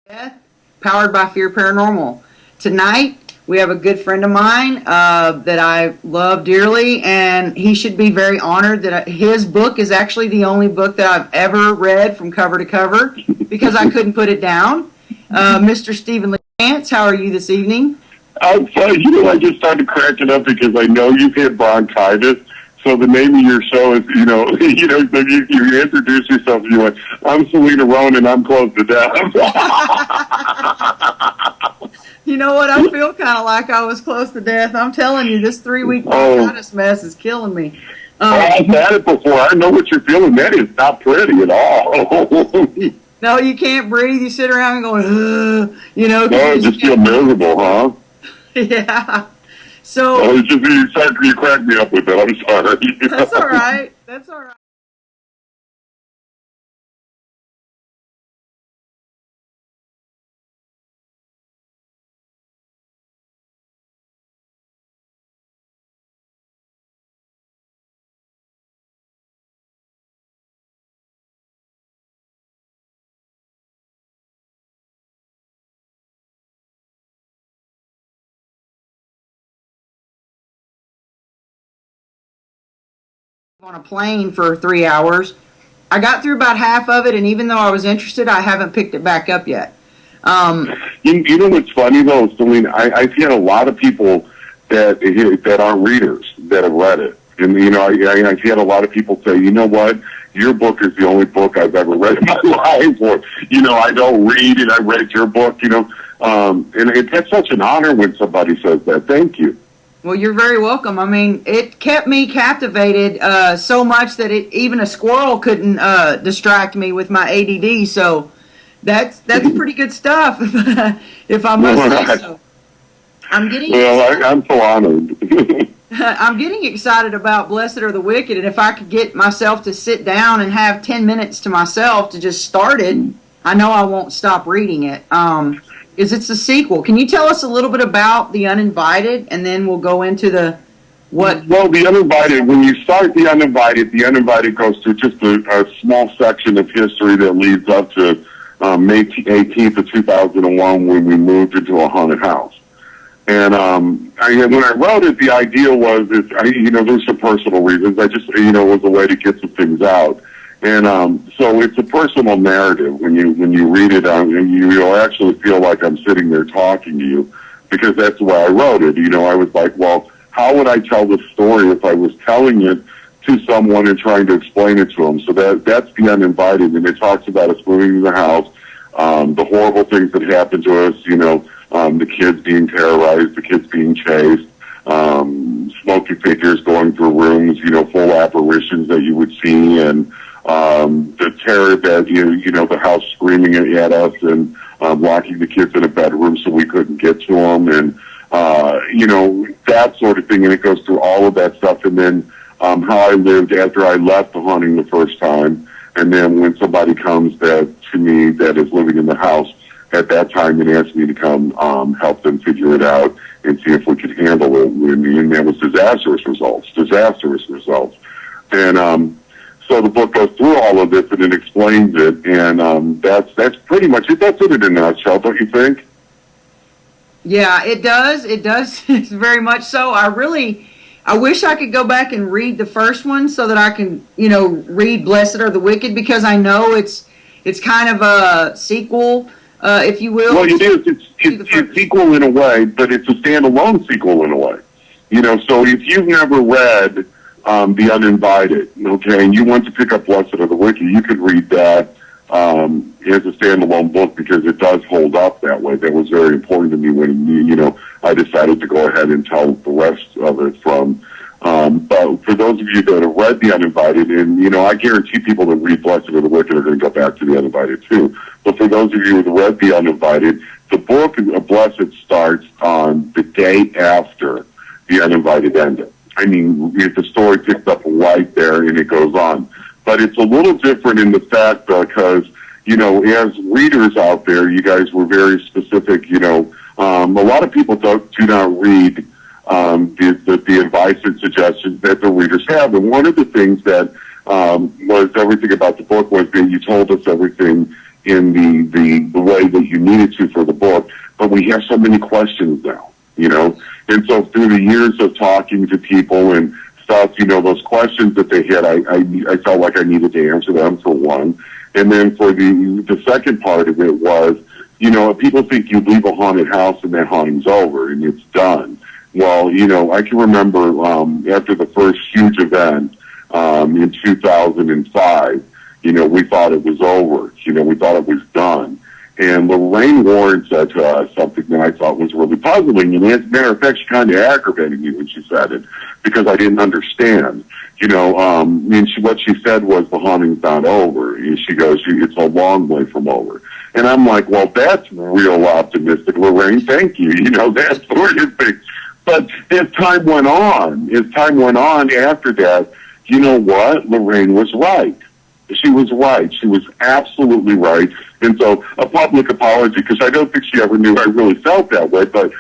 Death, powered by Fear Paranormal. Tonight, we have a good friend of mine that I love dearly, and he should be very honored that his book is actually the only book that I've ever read from cover to cover because I couldn't put it down. Mr. Steven LaChance, how are you this evening? I'm fine. I just started cracking up because I know you've had bronchitis. So the name of your show is, you introduce yourself and you're like, I'm Selena Roane and I'm close to death. You know what? I feel kind of like I was close to death. I'm telling you, this 3-week bronchitis mess is killing me. I've had it before. I know what you're feeling. That is not pretty at all. No, you can't breathe. You sit around and going, No, just feel miserable, huh? Yeah. So you cracked me up with it. I'm sorry. That's all right. That's all right. On a plane for 3 hours. I got through about half of it, and even though I was interested, I haven't picked it back up yet. You know what's funny though, Selena? I've had a lot of people that aren't readers that have read it, and I've had a lot of people say, you know what, your book is the only book I've ever read in my life, or I don't read and I read your book, and that's such an honor when somebody says that. Thank you. Well, you're very welcome. I mean, it kept me captivated so much that even a squirrel couldn't distract me with my ADD. So that's pretty good stuff, if I must say so. I'm so honored. I'm getting excited about Blessed Are the Wicked, and if I could get myself to sit down and have 10 minutes to myself to just start it, I know I won't stop reading it. It's a sequel. Can you tell us a little bit about The Uninvited, and then we'll go into what? Well, The Uninvited, when you start The Uninvited goes through just a small section of history that leads up to May 18th of 2001 when we moved into a haunted house. And when I wrote it, the idea was, there's some personal reasons. I just, it was a way to get some things out. And so it's a personal narrative. When you read it, you'll actually feel like I'm sitting there talking to you, because that's the way I wrote it. I was like, well, how would I tell this story if I was telling it to someone and trying to explain it to them? So that's The Uninvited, and it talks about us moving to the house, the horrible things that happened to us, the kids being terrorized, the kids being chased, smoky figures going through rooms, full apparitions that you would see, and the terror that, the house screaming at us and locking the kids in a bedroom so we couldn't get to them, and, that sort of thing. And it goes through all of that stuff. And then how I lived after I left the haunting the first time. And then when somebody comes to me that is living in the house at that time and asks me to come help them figure it out and see if we could handle it. And that was disastrous results. And so the book goes through all of this and it explains it, and that's pretty much it. That's it in a nutshell, don't you think? Yeah, it does. It does. It's very much so. I wish I could go back and read the first one so that I can, read Blessed Are the Wicked, because I know it's kind of a sequel, if you will. Well, it is. It's a sequel in a way, but it's a standalone sequel in a way. So if you've never read The Uninvited, okay, and you want to pick up Blessed Are the Wicked, you could read that as a standalone book, because it does hold up that way. That was very important to me when, I decided to go ahead and tell the rest of it from. But for those of you that have read The Uninvited, and, I guarantee people that read Blessed Are the Wicked are going to go back to The Uninvited too. But for those of you that have read The Uninvited, the book of Blessed starts on the day after The Uninvited ended. I mean, the story picks up right there and it goes on. But it's a little different in the fact because, as readers out there, you guys were very specific, a lot of people do not read the advice and suggestions that the readers have. And one of the things that was everything about the book was that you told us everything in the way that you needed to for the book, but we have so many questions now, you know. And so through the years of talking to people and stuff, you know, those questions that they had, I felt like I needed to answer them, for one. And then for the second part of it was, you know, people think you leave a haunted house and that haunting's over and it's done. Well, you know, I can remember after the first huge event in 2005, you know, we thought it was over. You know, we thought it was done. And Lorraine Warren said to us something that I thought was really puzzling. And as a matter of fact, she kind of aggravated me when she said it, because I didn't understand. You know, what she said was, the haunting's not over. And she goes, it's a long way from over. And I'm like, well, that's real optimistic, Lorraine. Thank you. You know, that's sort of thing. But as time went on after that, you know what? Lorraine was right. She was right. She was absolutely right. And so a public apology, because I don't think she ever knew I really felt that way, but,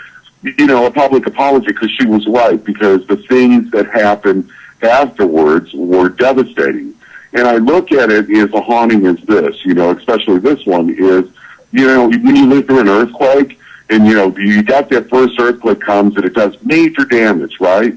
you know, a public apology because she was right, because the things that happened afterwards were devastating. And I look at it as a haunting as this, you know, especially this one is, you know, when you live through an earthquake and, you know, you got that first earthquake comes and it does major damage, right?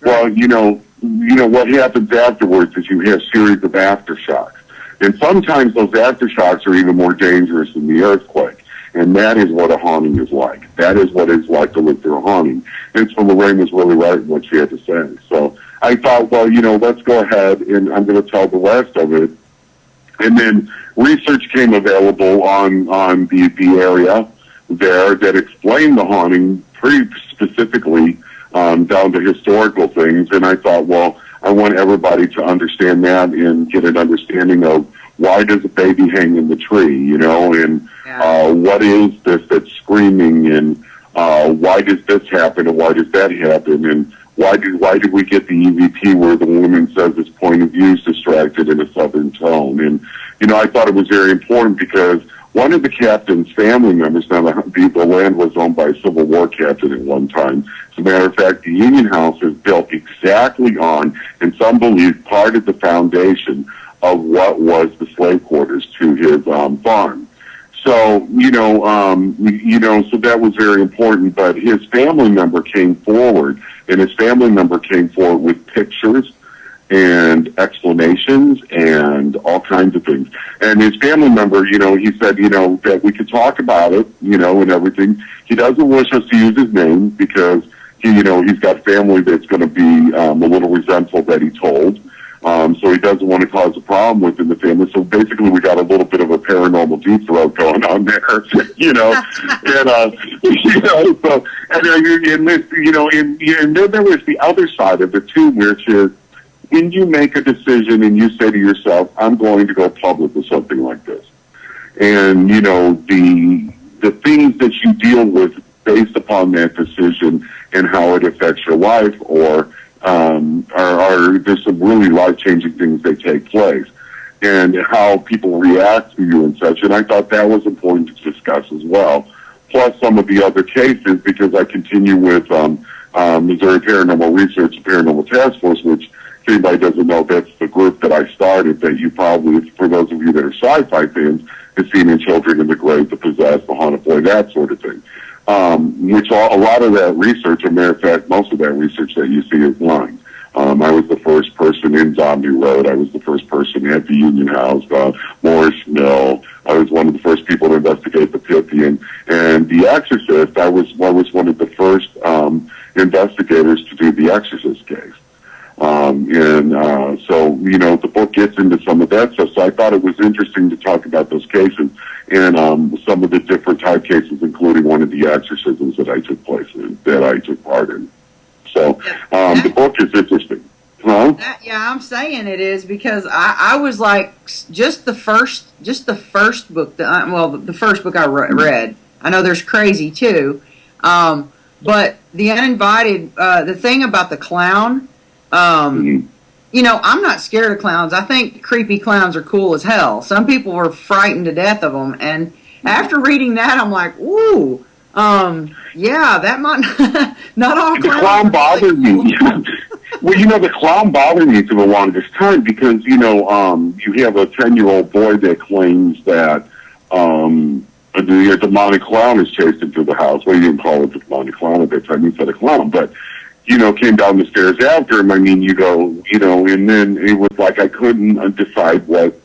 Well, you know what happens afterwards is you have a series of aftershocks. And sometimes those aftershocks are even more dangerous than the earthquake. And that is what a haunting is like. That is what it's like to live through a haunting. And so Lorraine was really right in what she had to say. So I thought, well, you know, let's go ahead and I'm going to tell the rest of it. And then research came available on the area there that explained the haunting pretty specifically, down to historical things. And I thought, well, I want everybody to understand that and get an understanding of why does a baby hang in the tree, you know, and what is this that's screaming, and why does this happen and why does that happen, and why did we get the EVP where the woman says its point of view is distracted in a southern tone. And, you know, I thought it was very important because one of the captain's family members, now the land was owned by a Civil War captain at one time. As a matter of fact, the Union House is built exactly on, and some believe part of the foundation of what was the slave quarters to his farm. So, so that was very important, but his family member came forward, and his family member came forward with pictures and explanations and all kinds of things. And his family member, you know, he said, you know, that we could talk about it, you know, and everything. He doesn't wish us to use his name because he's got family that's going to be a little resentful that he told. So he doesn't want to cause a problem within the family. So basically we got a little bit of a paranormal deep throat going on there, you know, and, so, and then there was the other side of it too, which is when you make a decision and you say to yourself, I'm going to go public with something like this. And, you know, the things that you deal with based upon that decision and how it affects your life or, there's some really life-changing things that take place and how people react to you and such. And I thought that was important to discuss as well. Plus some of the other cases, because I continue with Missouri Paranormal Research, Paranormal Task Force, which if anybody doesn't know, that's the group that I started that you probably, for those of you that are sci-fi fans, have seen in Children in the Grave, The Possessed, The Haunted Boy, that sort of thing. Which a lot of that research, as a matter of fact, most of that research that you see is lying. I was the first person in Zombie Road. I was the first person at the Union House, Morse Mill. I was one of the first people to investigate the Pythian. And The Exorcist, I was one of the first investigators to do the Exorcist case. So, you know, the book gets into some of that stuff. So I thought it was interesting to talk about those cases and some of the different type cases, including one of the exorcisms that I took part in. So the book is interesting. Huh? I'm saying it is because I was like just the first book the first book I read. I know there's Crazy too, but the Uninvited. The thing about the clown, you know, I'm not scared of clowns. I think creepy clowns are cool as hell. Some people were frightened to death of them, and after reading that, I'm like, ooh. Yeah, that might not all clowns. The clown bothered me. Well, you know, the clown bothered me for the longest time because, you know, you have a 10-year-old boy that claims that the demonic clown is chased into the house. Well, you didn't call it the demonic clown at that time. You said a clown, but came down the stairs after him. I mean, and then it was like I couldn't decide what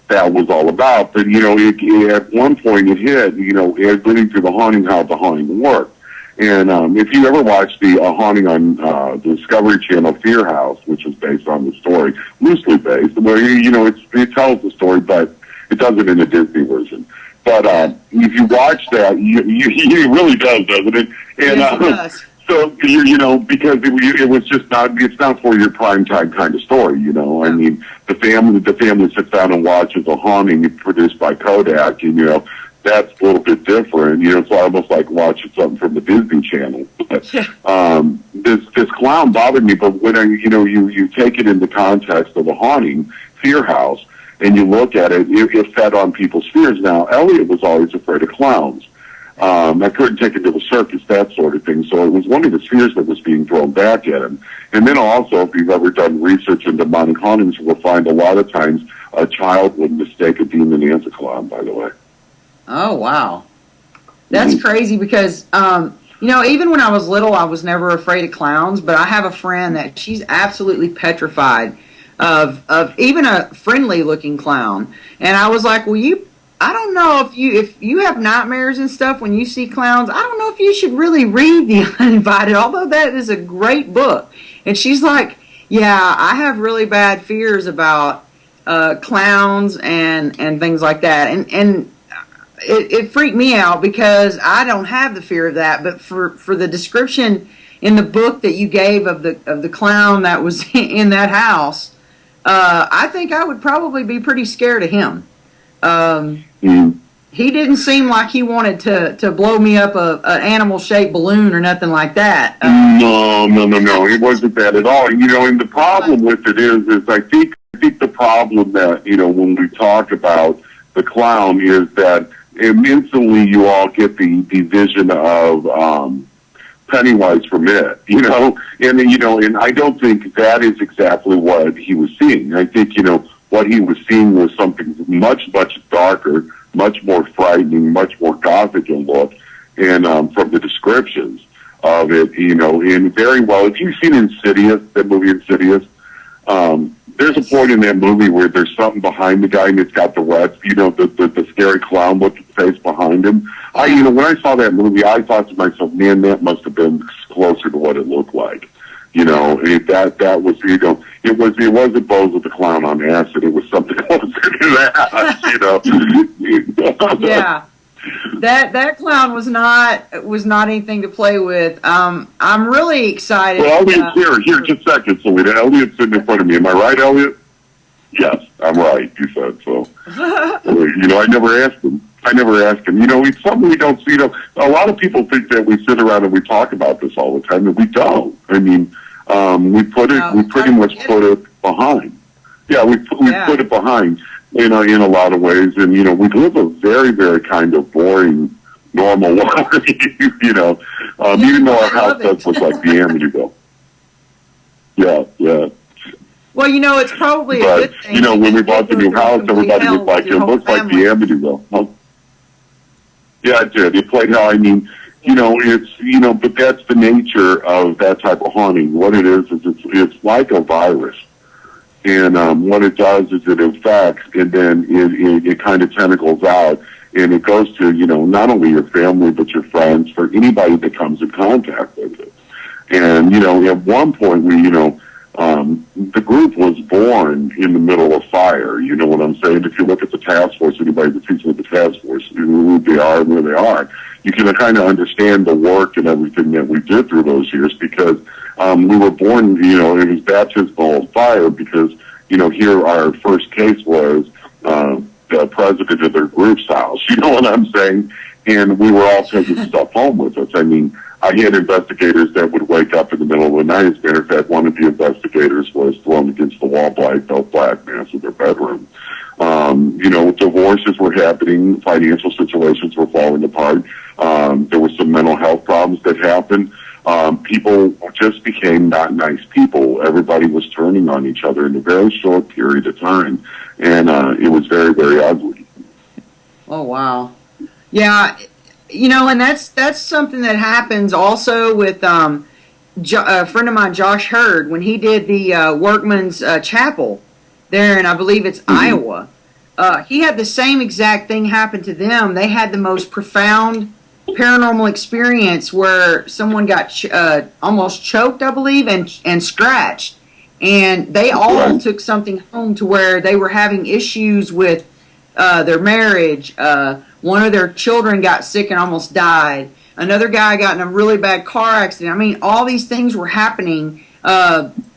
that was all about. But, at one point it hit, leading to the haunting, how the haunting worked. And if you ever watched the haunting on the Discovery Channel, Fear House, which is based on the story, loosely based, where, it tells the story, but it does it in a Disney version. But if you watch that, it really does, doesn't it? And, yes, it does. So, because it was just it's not for your prime time kind of story, I mean, the family sits down and watches a haunting produced by Kodak, and, that's a little bit different. It's almost like watching something from the Disney Channel. But, this clown bothered me, but when you take it in the context of a haunting, Fear House, and you look at it, it fed on people's fears. Now, Elliot was always afraid of clowns. I couldn't take him to the circus, that sort of thing. So it was one of his fears that was being thrown back at him. And then also, if you've ever done research in demonic hauntings, you'll find a lot of times a child would mistake a demon as a clown, by the way. Oh, wow. That's crazy because, even when I was little, I was never afraid of clowns, but I have a friend that she's absolutely petrified of even a friendly looking clown. And I was like, well, I don't know if you have nightmares and stuff when you see clowns, I don't know if you should really read The Uninvited, although that is a great book. And she's like, yeah, I have really bad fears about clowns and things like that. And it freaked me out because I don't have the fear of that. But for the description in the book that you gave of the clown that was in that house, I think I would probably be pretty scared of him. He didn't seem like he wanted to blow me up an animal-shaped balloon or nothing like that. No. It wasn't that at all. And the problem with it is I think the problem that, when we talk about the clown is that instantly you all get the vision of Pennywise from It, and I don't think that is exactly what he was seeing. I think, what he was seeing was something much, much darker, much more frightening, much more gothic in look, and from the descriptions of it, and very well. If you've seen Insidious, that movie Insidious, there's a point in that movie where there's something behind the guy and it's got the red, the scary clown looking face behind him. When I saw that movie, I thought to myself, man, that must have been closer to what it looked like. That was, it wasn't Bozo the Clown on acid. It was something closer to that, Yeah. That clown was not anything to play with. I'm really excited. Well, Elliot, here, just a second, Selena. Elliot's sitting in front of me. Am I right, Elliot? Yes, I'm right, you said so. I never asked him. It's something we don't see. A lot of people think that we sit around and we talk about this all the time, and we don't. I mean, we pretty much put it behind. Yeah, we put it behind in a lot of ways, and we live a very, very kind of boring, normal life. Even though our house does look like the Amityville. Yeah. Well, it's probably but, a good thing. When we bought the new house, everybody was like, it looks like the Amityville. Huh? Yeah, it did. It played how, it's, but that's the nature of that type of haunting. What it is it's like a virus. And what it does is it infects, and then it kind of tentacles out, and it goes to, not only your family, but your friends, for anybody that comes in contact with it. And, at one point, the group was born in the middle of fire. You know what I'm saying? If you look at the task force, anybody that teaches with the task force, who they are and where they are, you can kind of understand the work and everything that we did through those years, because we were born, it was baptismal fire, because, here our first case was the president of their group's house. You know what I'm saying? And we were all taking stuff home with us. I mean, I had investigators that would wake up in the middle of the night. As a matter of fact, one of the investigators was thrown against the wall by a felt black mass in their bedroom. Divorces were happening. Financial situations were falling apart. There were some mental health problems that happened. People just became not nice people. Everybody was turning on each other in a very short period of time. And it was very, very ugly. Oh, wow. Yeah, and that's something that happens also with a friend of mine, Josh Hurd, when he did the Workman's Chapel there, and I believe it's Iowa. He had the same exact thing happen to them. They had the most profound paranormal experience where someone got almost choked, I believe, and scratched. And they all took something home to where they were having issues with their marriage. One of their children got sick and almost died. Another guy got in a really bad car accident. I mean, all these things were happening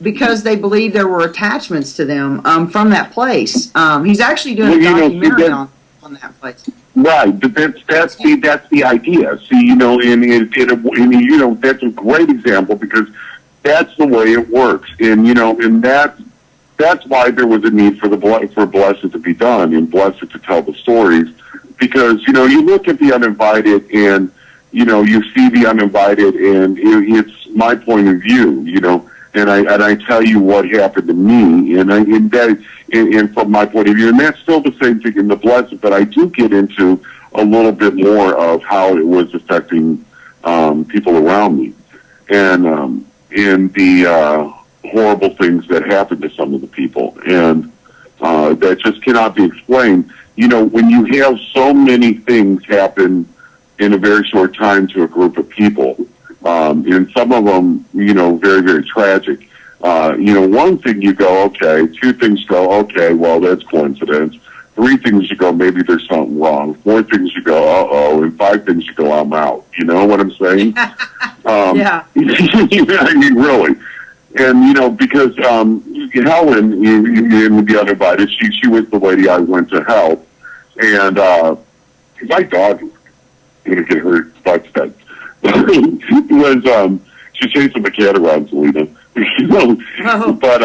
because they believed there were attachments to them from that place. He's actually doing a documentary on that place. Right, but that's the idea. See, and that's a great example because that's the way it works, and that's why there was a need for Blessed to be done and Blessed to tell the stories, because you look at the Uninvited and you see the Uninvited and it's my point of view, and I tell you what happened to me, and from my point of view, and that's still the same thing in the Blessed, but I do get into a little bit more of how it was affecting people around me, and the horrible things that happened to some of the people, and that just cannot be explained. When you have so many things happen in a very short time to a group of people, and some of them, very, very tragic. One thing you go, okay, two things go, okay, well, that's coincidence. Three things you go, maybe there's something wrong. Four things you go, uh-oh, and five things you go, I'm out. You know what I'm saying? Yeah. I mean, really. And, because Helen, in the Uninvited, she was the lady I went to help. And my dog is going to get her butt fed. She chased a cat around, Selena. But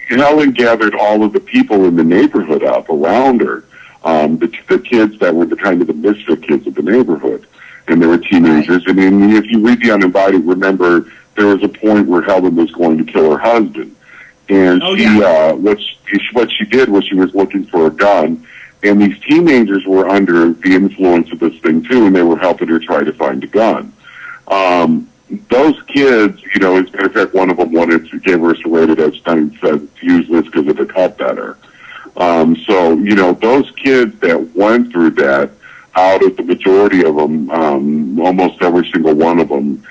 Helen gathered all of the people in the neighborhood up around her, the kids that were the kind of the misfit kids of the neighborhood, and they were teenagers. And then if you read The Uninvited, remember there was a point where Helen was going to kill her husband, and what she did was she was looking for a gun, and these teenagers were under the influence of this thing too, and they were helping her try to find a gun. Those kids, as a matter of fact, one of them gave her a serrated edge and said, use this because it'll cut better. So, those kids that went through that, out of the majority of them, almost every single one of them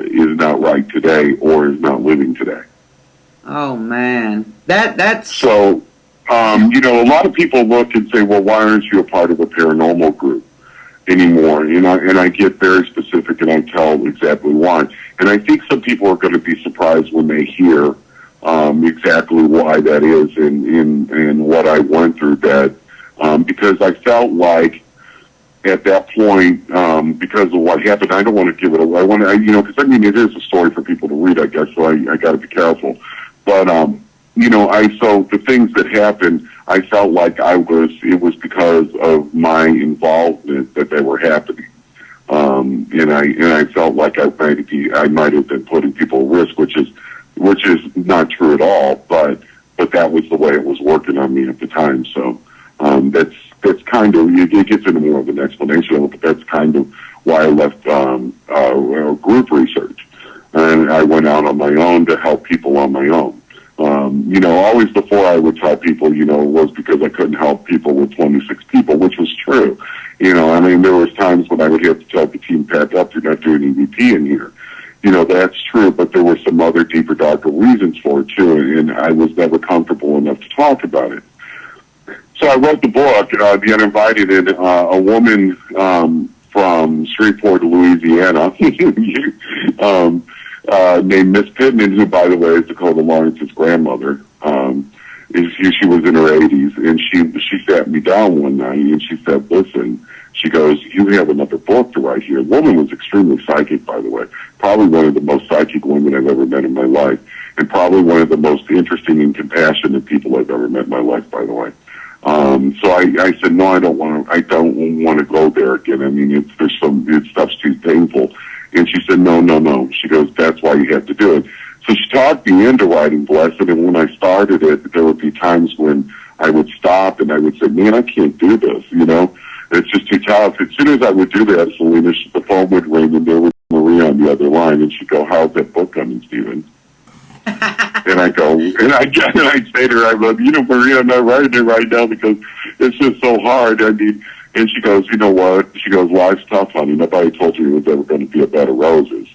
is not right today or is not living today. Oh, man. That's... So, a lot of people look and say, well, why aren't you a part of a paranormal group anymore? And I get very specific and I tell exactly why. And I think some people are going to be surprised when they hear exactly why that is and what I went through that. Because I felt like at that point, because of what happened, I don't want to give it away. Because it is a story for people to read, I guess, so I got to be careful. But, so the things that happened, I felt like it was because of my involvement that they were happening. And I felt like I might have been putting people at risk, which is not true at all, but that was the way it was working on me at the time. So, that's kind of, it gets into more of an explanation of it, but that's kind of why I left, group research. And I went out on my own to help people on my own. Always before I would tell people, it was because I couldn't help people with 26 people, which was true. There was times when I would have to tell the team, pack up, you're not doing EVP in here. That's true, but there were some other deeper, darker reasons for it, too, and I was never comfortable enough to talk about it. So I wrote the book, The Uninvited, and a woman from Shreveport, Louisiana, named Miss Pittman, who, by the way, is Dakota Lawrence's grandmother. She was in her 80s, and she sat me down one night, and she said, listen, she goes, you have another book to write here. The woman was extremely psychic, by the way, probably one of the most psychic women I've ever met in my life, and probably one of the most interesting and compassionate people I've ever met in my life, by the way. So I said, no, I don't want to go there again. Stuff's too painful. And she said, no. She goes, that's why you have to do it. So she talked me into writing Blessed, and when I started it, there would be times when I would stop and I would say, man, I can't do this, It's just too tough. As soon as I would do that, Selena, the phone would ring, and there was Maria on the other line, and she'd go, "How's that book coming, Steven?" And I go, and I'd say to her, "I love you know, Maria, I'm not writing it right now because it's just so hard." I mean, and she goes, "You know what?" She goes, "Life's tough, honey. Nobody told you it was ever going to be a bed of roses."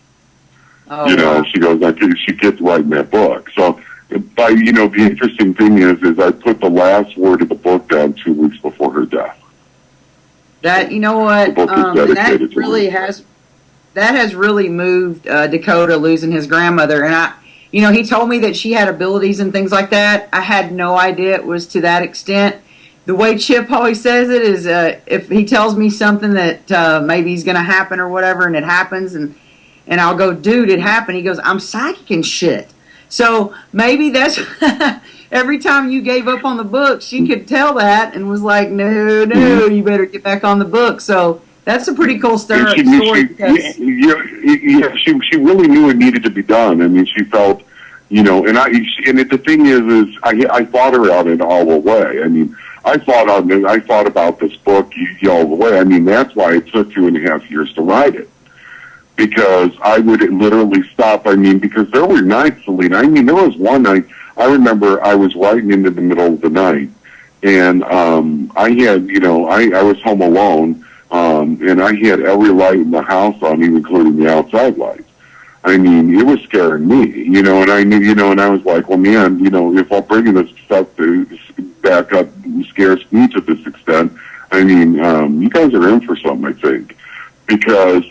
Oh, You know, wow. she goes, she gets writing that book. So, the interesting thing is I put the last word of the book down 2 weeks before her death. That, you know what, The book is dedicated to her. That has really moved Dakota losing his grandmother. And he told me that she had abilities and things like that. I had no idea it was to that extent. The way Chip always says it is, if he tells me something that maybe is going to happen or whatever, and it happens, and I'll go, "Dude, it happened." He goes, "I'm psychic and shit." So maybe that's every time you gave up on the book, she could tell that and was like, "No, you better get back on the book." So that's a pretty cool story. She really knew it needed to be done. I mean, she felt, and the thing is I fought her out in all the way. I mean, I thought about this book all the way. I mean, that's why it took 2.5 years to write it. Because I would literally stop. I mean, because there were nights, Selena. I mean, there was one night, I remember I was writing into the middle of the night, and I had, I was home alone, and I had every light in the house on, even including the outside lights. I mean, it was scaring me, and I knew, and I was like, well, man, if I'm bringing this stuff back up scares me to this extent, I mean, you guys are in for something, I think. Because,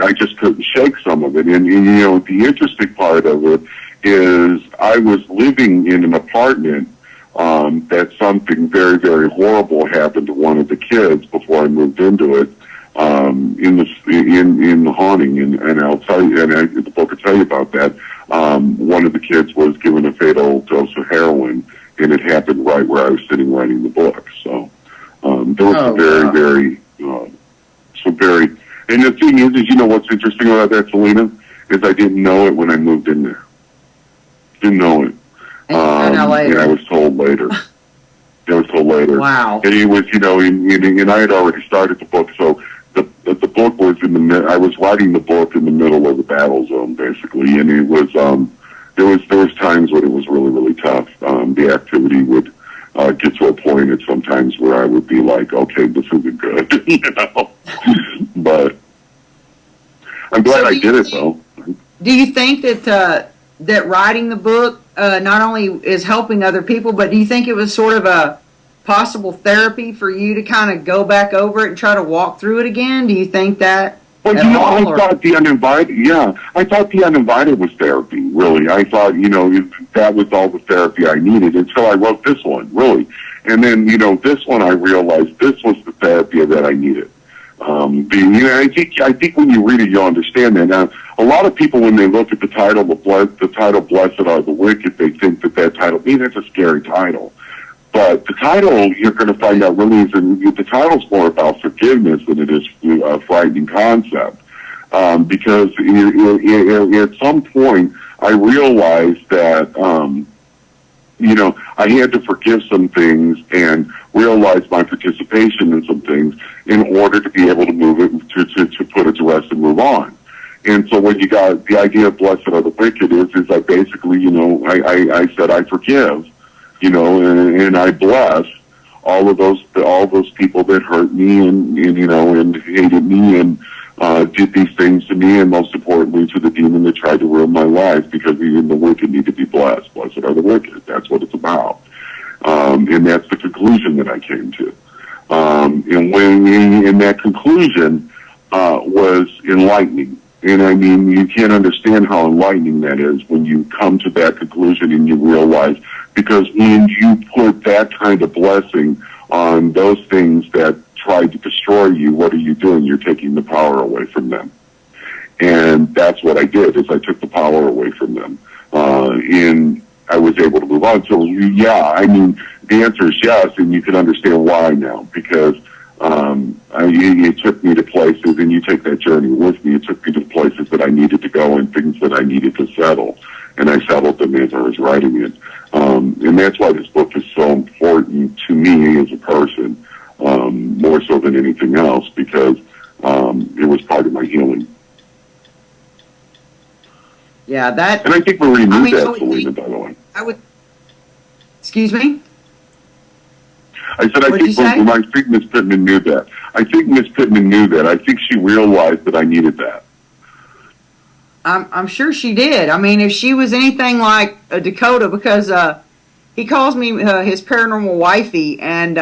I just couldn't shake some of it. And, the interesting part of it is I was living in an apartment that something very, very horrible happened to one of the kids before I moved into it in the haunting. And I'll tell you, and the book will tell you about that. One of the kids was given a fatal dose of heroin, and it happened right where I was sitting writing the book. So there was some very, and the thing is, what's interesting about that, Selena, is I didn't know it when I moved in there. Didn't know it. And I was told later. Wow. And he was, and I had already started the book, so the book was I was writing the book in the middle of the battle zone, basically, and it was, there was times when it was really, really tough. The activity would get to a point at sometimes where I would be like, okay, this isn't good, But I'm glad I did it, though. Do you think that that writing the book not only is helping other people, but do you think it was sort of a possible therapy for you to kind of go back over it and try to walk through it again? Do you think that? Well, I thought the Uninvited was therapy, really. I thought, that was all the therapy I needed until I wrote this one, really. And then, this one I realized this was the therapy that I needed. I think when you read it, you'll understand that. Now, a lot of people, when they look at the title, "Blessed Are the Wicked," they think that title, that's a scary title. But the title, you're going to find out, really the title's more about forgiveness than it is a frightening concept. Because at some point, I realized that, I had to forgive some things and realize my participation in some things in order to be able to move it, to put it to rest and move on. And so when you got the idea of "Blessed Are the Wicked" is I basically, I said I forgive, and I bless all those people that hurt me and hated me and did these things to me, and most importantly to the demon that tried to ruin my life, because even the wicked need to be blessed. Blessed are the wicked. That's what it's about. And that's the conclusion that I came to. And that conclusion was enlightening. And I mean, you can't understand how enlightening that is when you come to that conclusion and you realize, because when you put that kind of blessing on those things that tried to destroy you, what are you doing? You're taking the power away from them. And that's what I did, is I took the power away from them. And I was able to move on. So, yeah, I mean, the answer is yes, and you can understand why now, because it took me to places, and you take that journey with me, it took me to places that I needed to go and things that I needed to settle, and I settled them as I was writing it. And that's why this book is so important to me as a person, more so than anything else, because it was part of my healing. Yeah, that. And I think Marie knew that, Selena, by the way. I would. Excuse me? I said, I think Miss Pittman knew that. I think Miss Pittman knew that. I think she realized that I needed that. I'm sure she did. I mean, if she was anything like a Dakota, because he calls me his paranormal wifey, and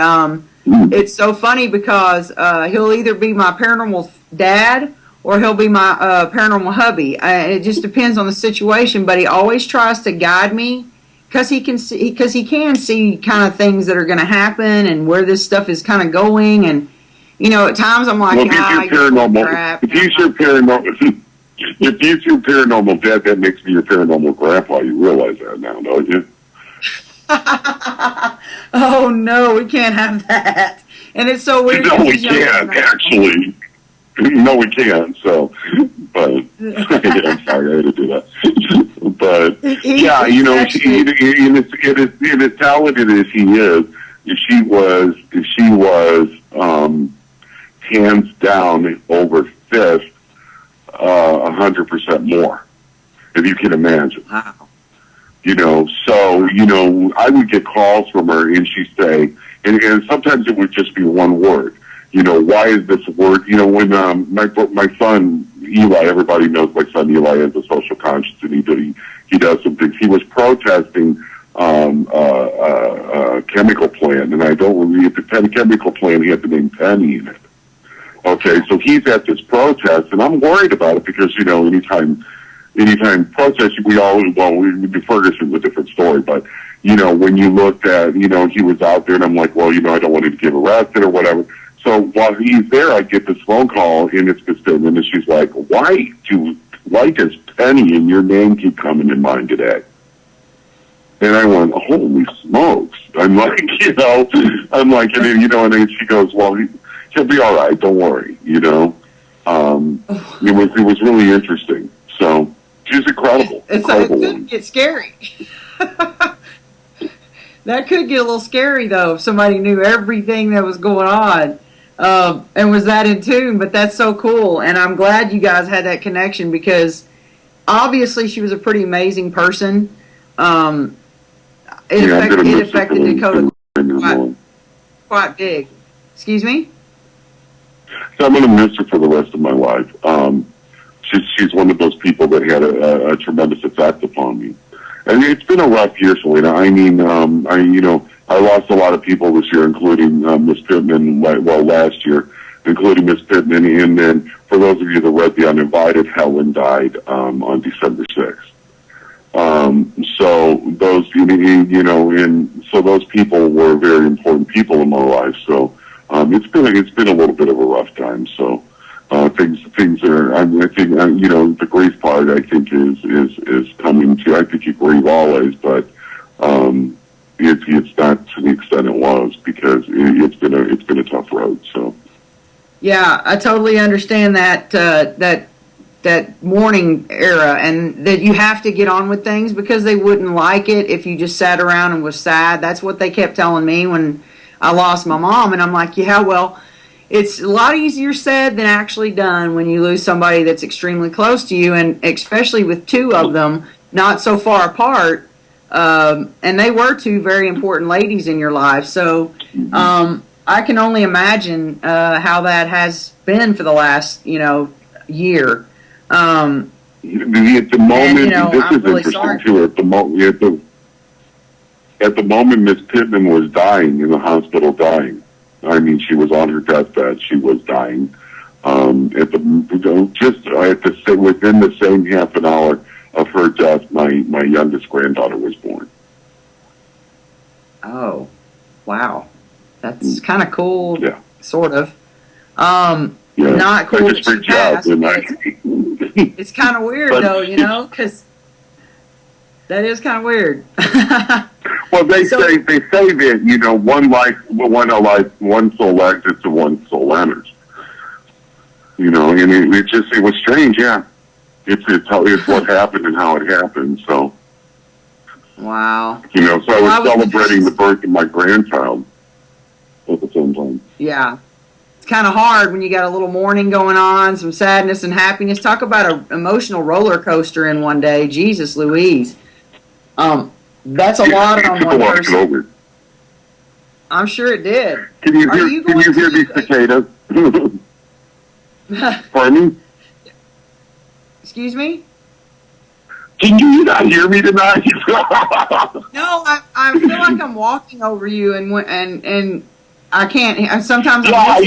it's so funny because he'll either be my paranormal dad or he'll be my paranormal hubby. It just depends on the situation, but he always tries to guide me because he can see kind of things that are going to happen and where this stuff is kind of going. And at times I'm like, well, if he's your paranormal dad, that makes me your paranormal grandpa. You realize that now, don't you? Oh no, we can't have that. And it's so weird. No, we can't actually. No, we can't. So, but I'm sorry, I had to do that. But yeah, as talented as he is, she was hands down over fist 100% more, if you can imagine. Wow. So I would get calls from her, and she'd say, and sometimes it would just be one word. Why is this word? When my son Eli, everybody knows my son Eli has a social conscience, and he does some things. He was protesting a chemical plant, and I don't believe the chemical plant he had the name Penny in it. Okay, so he's at this protest, and I'm worried about it because anytime protests, Ferguson's a different story, but when you looked at he was out there, and I'm like, well, I don't want him to get arrested or whatever. So while he's there, I get this phone call, and it's Miss Pittman, and she's like, why does Penny and your name keep coming in mind today? And I went, holy smokes! I'm like, and then she goes, well, he'll be all right. Don't worry. It was really interesting. So she's incredible. It could get scary. That could get a little scary though if somebody knew everything that was going on. And was that in tune, but that's so cool, and I'm glad you guys had that connection because obviously she was a pretty amazing person. It affected Dakota quite big. Excuse me? So I'm going to miss her for the rest of my life. She's one of those people that had a tremendous effect upon me. And it's been a rough year, Selena. I mean, I lost a lot of people this year, including Miss Pittman, last year, including Miss Pittman. And then, for those of you that read The Uninvited, Helen died on December 6th. So those, so those people were very important people in my life. So it's been a little bit of a rough time. So things are. I think the grief part I think is coming to. I think you grieve always, but it's not to the extent it was because it's been a tough road. So yeah, I totally understand that mourning era, and that you have to get on with things because they wouldn't like it if you just sat around and was sad. That's what they kept telling me when I lost my mom, and I'm like, yeah, well, it's a lot easier said than actually done when you lose somebody that's extremely close to you, and especially with two of them not so far apart. And they were two very important ladies in your life. So I can only imagine how that has been for the last, year. At the moment, and, this I'm is really interesting sorry. too. At the moment, Miss Pittman was dying in the hospital, dying. I mean, she was on her deathbed. She was dying. Within the same half an hour of her death, my youngest granddaughter was born. Oh, wow. That's kind of cool. Yeah. Sort of. Yeah. Not cool I that just she freaked out, passed. didn't I? It's kind of weird, though, because that is kind of weird. Well, they say that one soul exits and one soul enters. And it was strange. Yeah, it's what happened and how it happened. So Wow. so I was celebrating the birth of my grandchild at the same time. Yeah. It's kind of hard when you got a little mourning going on, some sadness and happiness. Talk about an emotional roller coaster in one day. Jesus Louise. That's a lot on one person. I'm sure it did. Can you hear these cicadas? Pardon me? Excuse me? Can you not hear me tonight? No, I feel like I'm walking over you, and I can't. Sometimes I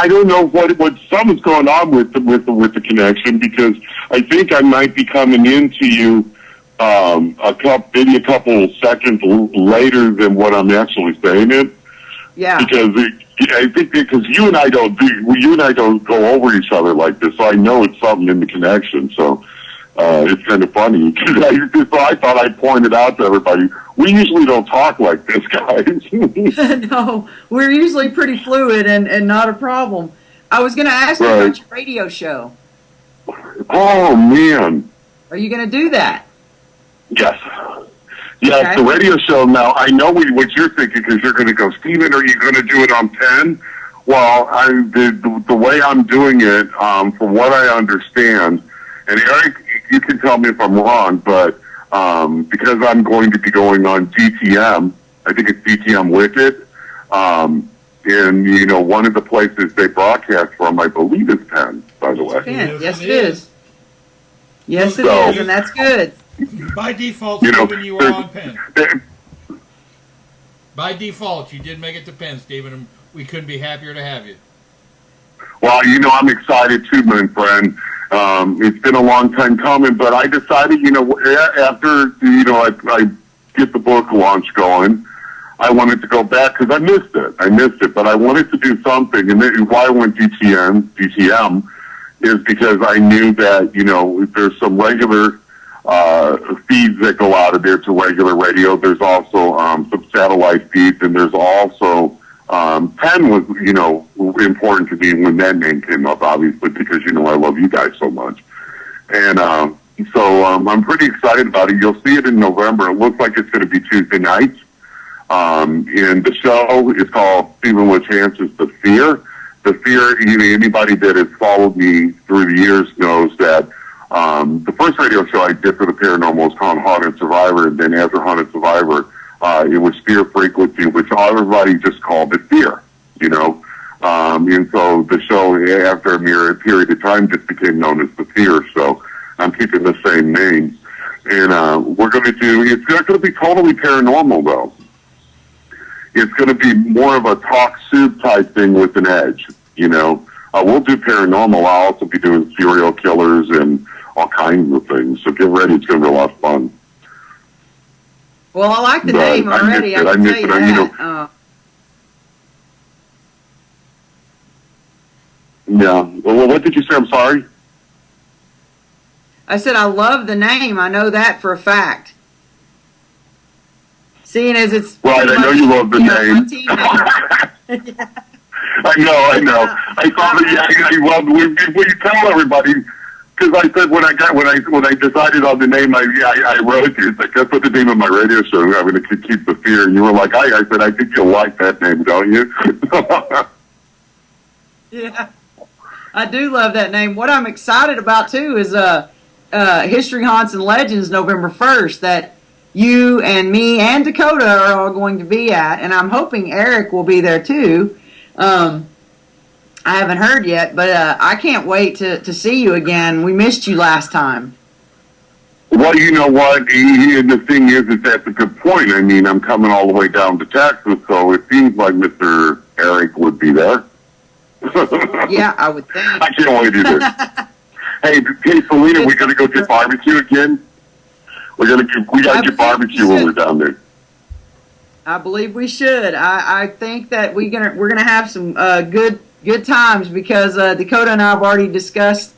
don't know what something's going on with the connection, because I think I might be coming into you maybe a couple seconds later than what I'm actually saying it. Yeah. I think because you and I don't go over each other like this, so I know it's something in the connection. So it's kind of funny. So I thought I'd point it out to everybody. We usually don't talk like this, guys. No, we're usually pretty fluid and not a problem. I was going to ask you about your radio show. Oh, man. Are you going to do that? Yes. Yeah, okay. It's the radio show now. I know what you're thinking, because you're going to go, Steven, are you going to do it on 10? Well, the way I'm doing it, from what I understand, and Eric, you can tell me if I'm wrong, but because I'm going to be going on DTM, I think it's DTM Wicked, and, one of the places they broadcast from, I believe, is 10, by the way. Yes, it is. Yes, it is, and that's good. By default, Steven, you are on Penn. By default, you did make it to Penn, Steven, and we couldn't be happier to have you. Well, I'm excited too, my friend. It's been a long time coming, but I decided, after, I get the book launch going, I wanted to go back because I missed it, but I wanted to do something. And why I went DTM is because I knew that, there's some regular feeds that go out of there to regular radio. There's also some satellite feeds, and there's also Penn was, important to me when that name came up, obviously, because, I love you guys so much. And so I'm pretty excited about it. You'll see it in November. It looks like it's going to be Tuesday nights. And the show is called Steven LaChance's The Fear. The Fear, anybody that has followed me through the years knows that the first radio show I did for the paranormal was called Haunted Survivor, and then after Haunted Survivor, it was Fear Frequency, which everybody just called it Fear, and so the show, after a period of time, just became known as The Fear, so I'm keeping the same name. And we're going to it's not going to be totally paranormal, though. It's going to be more of a talk soup type thing with an edge, We'll do paranormal. I'll also be doing serial killers and all kinds of things, so get ready. It's going to be a lot of fun. Well, I like the name already. I can tell you that. Yeah. Well, what did you say? I'm sorry. I said I love the name. I know that for a fact. Seeing as it's right, I know you love the name. I know. I thought that when you tell everybody. Because I said when I decided on the name, I wrote it. It's like, that's what the name of my radio show. I'm going to keep The Fear, and you were like, I said, I think you'll like that name, don't you? Yeah, I do love that name. What I'm excited about too is History, Haunts, and Legends, November 1st, that you and me and Dakota are all going to be at, and I'm hoping Eric will be there too. I haven't heard yet, but I can't wait to see you again. We missed you last time. Well, you know what? The thing is that's a good point. I mean, I'm coming all the way down to Texas, so it seems like Mr. Eric would be there. Yeah, I would think. I can't wait either. Hey, Selena, we're going to go get barbecue again? We got to get barbecue when we're down there. I believe we should. I think that we're gonna have some good times, because Dakota and I have already discussed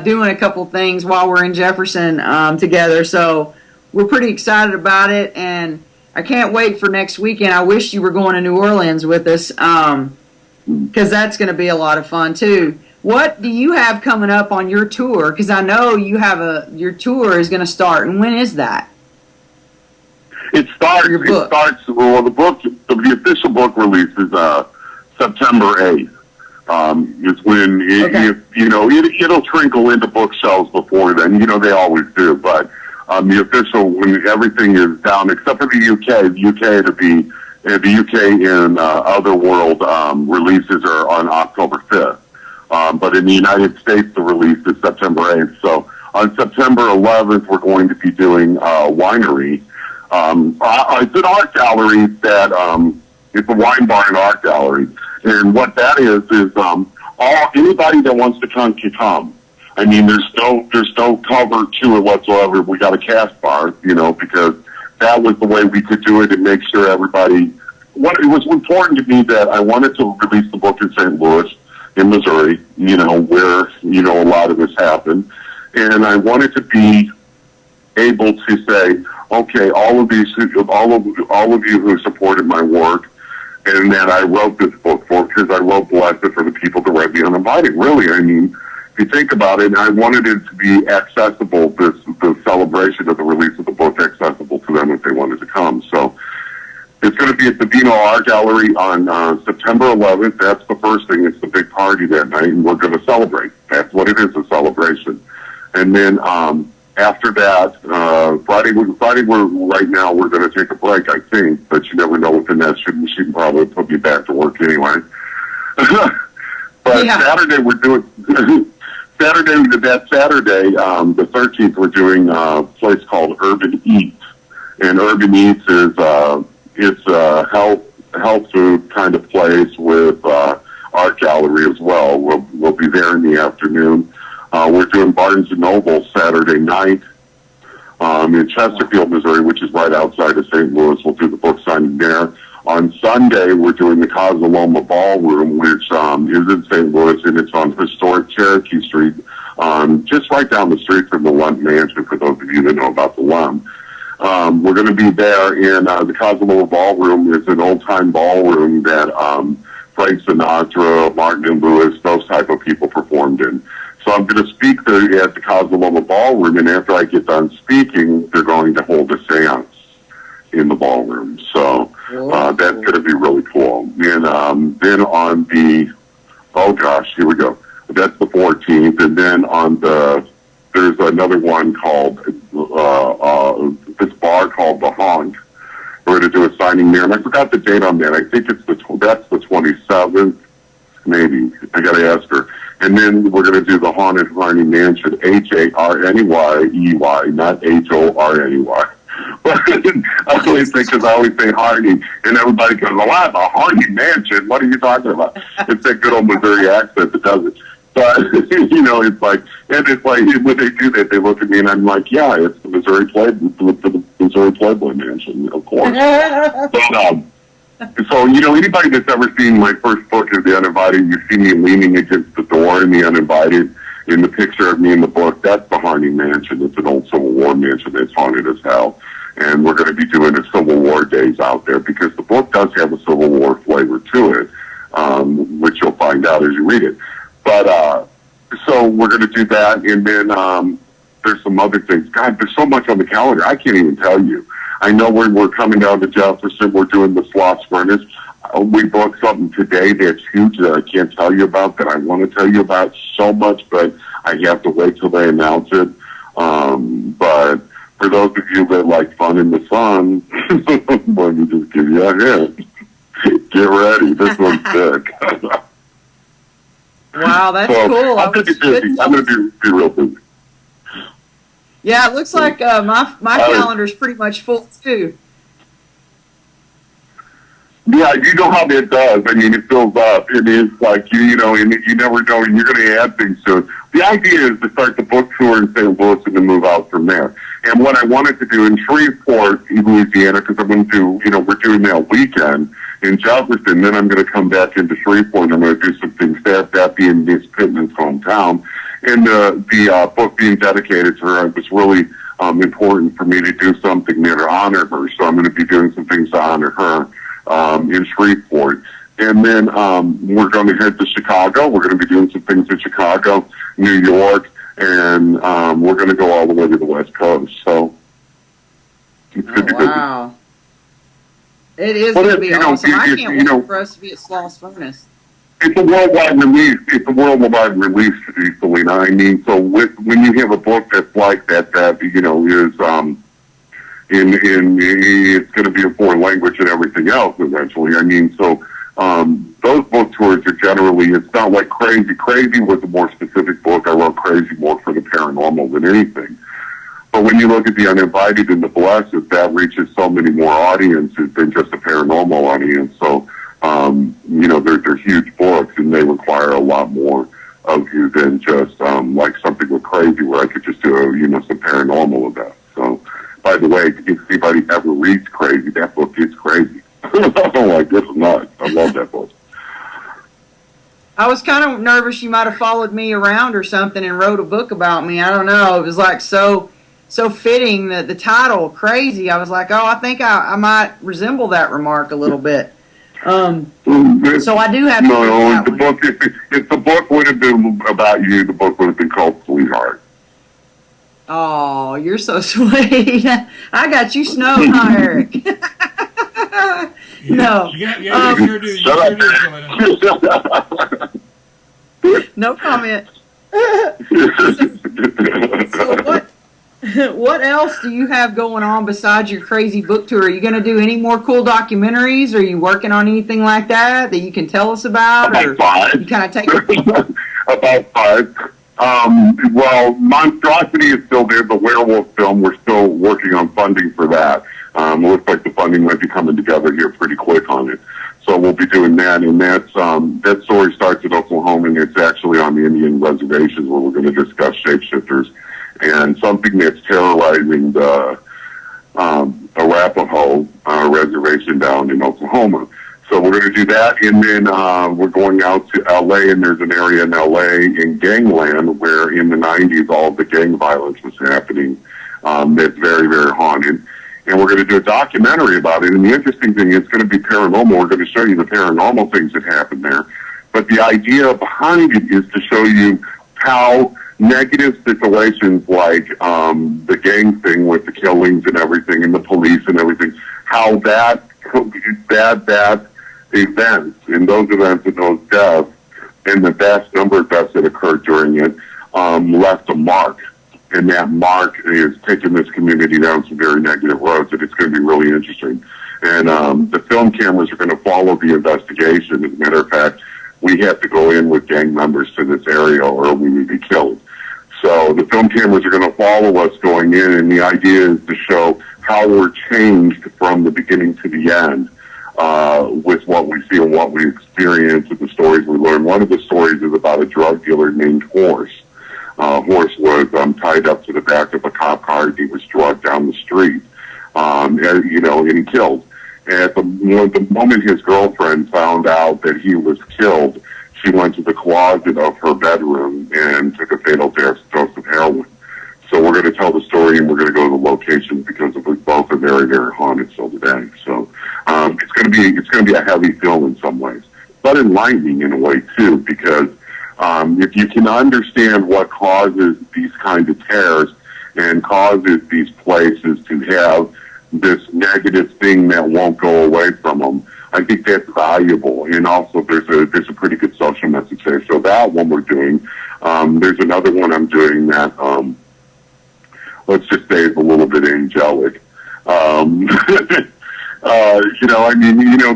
doing a couple things while we're in Jefferson together. So we're pretty excited about it, and I can't wait for next weekend. I wish you were going to New Orleans with us, because that's going to be a lot of fun too. What do you have coming up on your tour? Because I know you have your tour is going to start, and when is that? Your book. Well, the official book release is September 8th. Is when it'll trickle into bookshelves before then. They always do, but the official, when everything is down except for the UK. The UK and other world releases are on October 5th. But in the United States, the release is September 8th. So on September 11th, we're going to be doing winery. It's an art gallery that it's a wine bar and art gallery. And what that is anybody that wants to come can come. I mean, there's no cover to it whatsoever. We got a cast bar, because that was the way we could do it and make sure everybody. It was important to me that I wanted to release the book in St. Louis, in Missouri, where a lot of this happened, and I wanted to be able to say, okay, all of you who supported my work. And that I wrote this book for, because I wrote Blessed for the people to write the Uninvited. Really, I mean, if you think about it, I wanted it to be accessible, the celebration of the release of the book, accessible to them if they wanted to come. So it's going to be at the Vino Art Gallery on September 11th. That's the first thing. It's the big party that night, and we're going to celebrate. That's what it is, a celebration. And then after that, Friday, right now, we're going to take a break, I think, but you never know within that. She can probably put me back to work anyway. But yeah. Saturday, we're doing, Saturday, the 13th, we're doing a place called Urban Eats. And Urban Eats is, it's a health food kind of place with, art gallery as well. We'll be there in the afternoon. We're doing Barnes & Noble Saturday night in Chesterfield, Missouri, which is right outside of St. Louis. We'll do the book signing there. On Sunday, we're doing the Cosaloma Ballroom, which is in St. Louis, and it's on historic Cherokee Street, just right down the street from the Lund Mansion, for those of you that know about the Lund. We're going to be there in the Cosaloma Ballroom. It's an old-time ballroom that Frank Sinatra, Martin and Lewis, those type of people performed in. So I'm going to speak there at the Cosaloma Ballroom, and after I get done speaking, they're going to hold a seance in the ballroom. So that's going to be really cool. And then on the, here we go. That's the 14th. And then on there's another one called, this bar called The Haunt. We're going to do a signing there. And I forgot the date on that. I think that's the 27th, maybe. I got to ask her. And then we're going to do the Haunted Harney Mansion, Harneywey, not Horney. But I always think, because I always say Harney, and everybody goes, well, I have a Harney Mansion. What are you talking about? It's that good old Missouri accent that does it. But, it's like, and it's like, when they do that, they look at me, and I'm like, yeah, it's the Missouri Playboy Mansion, of course. But, so, anybody that's ever seen my first book is The Uninvited, you see me leaning against the door in The Uninvited, in the picture of me in the book, that's the Harney Mansion. It's an old Civil War mansion that's haunted as hell. And we're going to be doing the Civil War days out there, because the book does have a Civil War flavor to it, which you'll find out as you read it. But, so we're going to do that, and then there's some other things. God, there's so much on the calendar, I can't even tell you. I know we're coming down to Jefferson. We're doing the Sloss Furnace. We booked something today that's huge that I can't tell you about, that I want to tell you about so much, but I have to wait till they announce it. But for those of you that like fun in the sun, let me just give you a hint. Get ready. This one's sick. Wow, that's cool. I'm going to be real busy. Yeah, it looks like my calendar's pretty much full too. Yeah, you know how that does. I mean, it fills up. It is like, and you never know, and you're going to add things to it. The idea is to start the book tour in St. Louis and then move out from there. And what I wanted to do in Shreveport, Louisiana, because I'm going to do, we're doing that weekend in Jefferson, then I'm going to come back into Shreveport and I'm going to do some things there, that being Miss Pittman's hometown. And the book being dedicated to her, it was really important for me to do something there to honor her. So I'm going to be doing some things to honor her in Shreveport. And then we're going to head to Chicago. We're going to be doing some things in Chicago, New York, and we're going to go all the way to the West Coast. So it's going to be busy. It is Well, going to be you know, awesome. I you can't know, wait for us to be at Slaw's Furnace. it's a worldwide release. It's a worldwide release, Selena. I mean, so when you have a book that's like that, you know, is it's going to be in foreign language and everything else eventually. I mean, so those book tours are generally, it's not like Crazy. Crazy was a more specific book. I wrote Crazy more for the paranormal than anything. But when you look at the Uninvited and the Blessed, that reaches so many more audiences than just a paranormal audience. So, you know, they're huge books, and they require a lot more of you than just like something with Crazy, where I could just do, you know, some paranormal events. So, by the way, if anybody ever reads Crazy, that book is crazy. Like, this is nuts. I love that book. I was kind of nervous you might have followed me around or something and wrote a book about me. I don't know. It was like so fitting, that the title, Crazy. I was like, oh, I think I might resemble that remark a little bit. So I do have to No, the book, if the book would have been about you, the book would have been called Sweetheart. Oh, you're so sweet. I got you snowed, huh, Eric? No. Yeah, you sure do. You sure do, Selena. No comment. So what else do you have going on besides your crazy book tour? Are you going to do any more cool documentaries? Are you working on anything like that you can tell us about? About 5. You kind of take About 5. Well, Monstrosity is still there. The werewolf film, we're still working on funding for that. It looks like the funding might be coming together here pretty quick on it. So we'll be doing that, and that story starts in Oklahoma, and it's actually on the Indian reservations, where we're going to discuss shapeshifters and something that's terrorizing the Arapaho reservation down in Oklahoma. So we're going to do that, and then we're going out to L.A., and there's an area in L.A. in gangland where in the 90s all of the gang violence was happening. That's very, very haunted. And we're going to do a documentary about it. And the interesting thing, it's going to be paranormal. We're going to show you the paranormal things that happen there. But the idea behind it is to show you how negative situations like the gang thing with the killings and everything and the police and everything, how that events, in those events and those deaths, and the vast number of deaths that occurred during it, left a mark. And that mark is taking this community down some very negative roads, and it's going to be really interesting. And the film cameras are going to follow the investigation. As a matter of fact, we have to go in with gang members to this area or we would be killed. So the film cameras are going to follow us going in, and the idea is to show how we're changed from the beginning to the end with what we see and what we experience and the stories we learn. One of the stories is about a drug dealer named Horse. Horse was tied up to the back of a cop car, and he was drugged down the street, and he killed. At the moment his girlfriend found out that he was killed, she went to the closet of her bedroom and took a fatal dose of heroin. So we're going to tell the story, and we're going to go to the location because both are very, very haunted still today. So it's going to be a heavy film in some ways, but enlightening in a way too, because if you can understand what causes these kinds of tears and causes these places to have this negative thing that won't go away from them, I think that's valuable. And also there's a pretty good social message there. So that one we're doing. There's another one I'm doing that, let's just say it's a little bit angelic.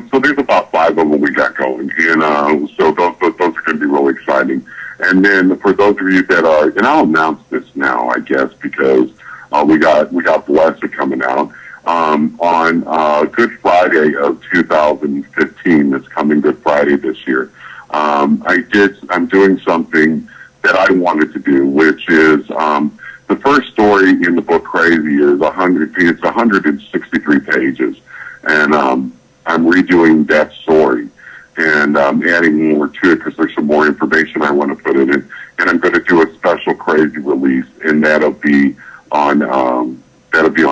So there's about 5 of them we got going. And so those are going to be really exciting. And then for those of you that are, and I'll announce this now, I guess, because we got Blessed coming out on Good Friday of 2015. This coming Good Friday this year. I'm doing something that I wanted to do, which is the first story in the book Crazy is 100. It's 163 pages, and I'm redoing that story. And adding more to it because there's some more information I want to put in it. And I'm going to do a special Crazy release, and that'll be on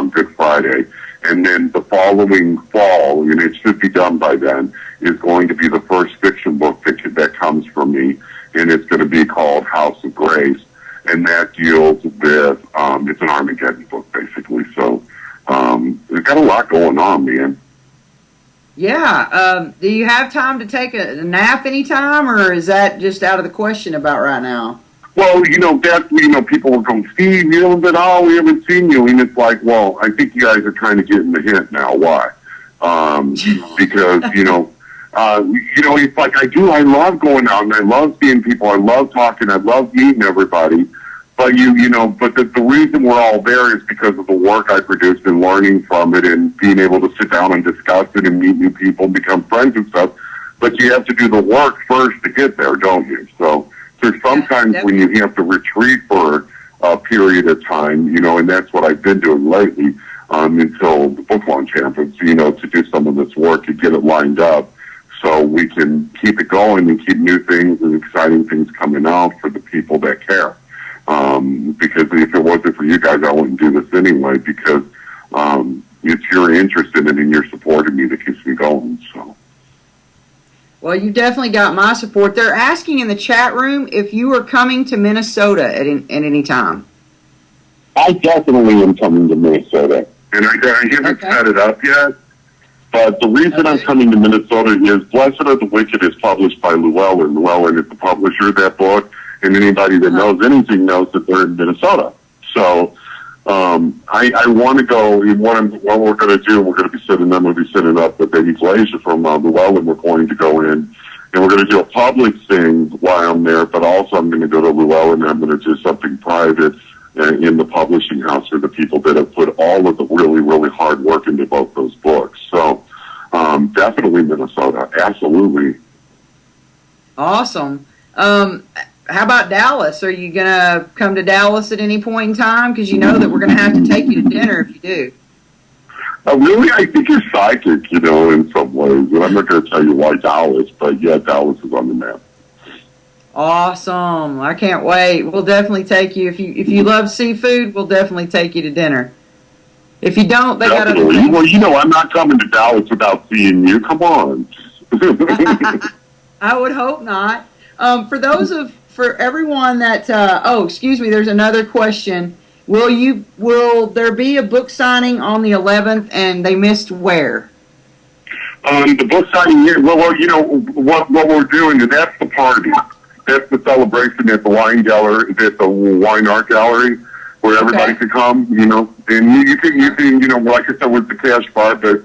Good Friday. And then the following fall, and it should be done by then, is going to be the first fiction book that comes from me, and it's going to be called House of Grace, and that deals with it's an Armageddon book basically. So we've got a lot going on, man. Yeah. Do you have time to take a nap anytime, or is that just out of the question about right now? Well, people will come, Steve, you haven't been on, we haven't seen you. And it's like, well, I think you guys are kind of getting the hint now. Why? Because, it's like I love going out and I love seeing people. I love talking. I love meeting everybody. But the reason we're all there is because of the work I produced and learning from it and being able to sit down and discuss it and meet new people and become friends and stuff. But you have to do the work first to get there, don't you? So there's sometimes when you have to retreat for a period of time, and that's what I've been doing lately until the book launch happens, to do some of this work to get it lined up so we can keep it going and keep new things and exciting things coming out for the people that care. Because if it wasn't for you guys, I wouldn't do this anyway, because it's your interest in it and your support of me that keeps me going. So. Well, you definitely got my support. They're asking in the chat room if you are coming to Minnesota at any time. I definitely am coming to Minnesota. And I haven't set it up yet. But the reason I'm coming to Minnesota is Blessed Are the Wicked is published by Llewellyn. Llewellyn is the publisher of that book. And anybody that knows anything knows that they're in Minnesota. So I want to go. And what we're going to do, we're going to be setting up with Baby Glacier from Llewellyn. We're going to go in, and we're going to do a public thing while I'm there. But also, I'm going to go to Llewellyn. And I'm going to do something private in the publishing house for the people that have put all of the really, really hard work into both those books. So definitely Minnesota, absolutely. Awesome. How about Dallas? Are you going to come to Dallas at any point in time? Because you know that we're going to have to take you to dinner if you do. Really, I think you're psychic, in some ways. And I'm not going to tell you why Dallas, but yeah, Dallas is on the map. Awesome. I can't wait. We'll definitely take you. If you love seafood, we'll definitely take you to dinner. If you don't, they got other things. Well, I'm not coming to Dallas without seeing you. Come on. I would hope not. For everyone that, excuse me, there's another question. Will there be a book signing on the 11th, and they missed where? The book signing here, what we're doing, that's the party. That's the celebration at the wine gallery, at the wine art gallery, where everybody can come, and you can, like I said, with the cash bar, but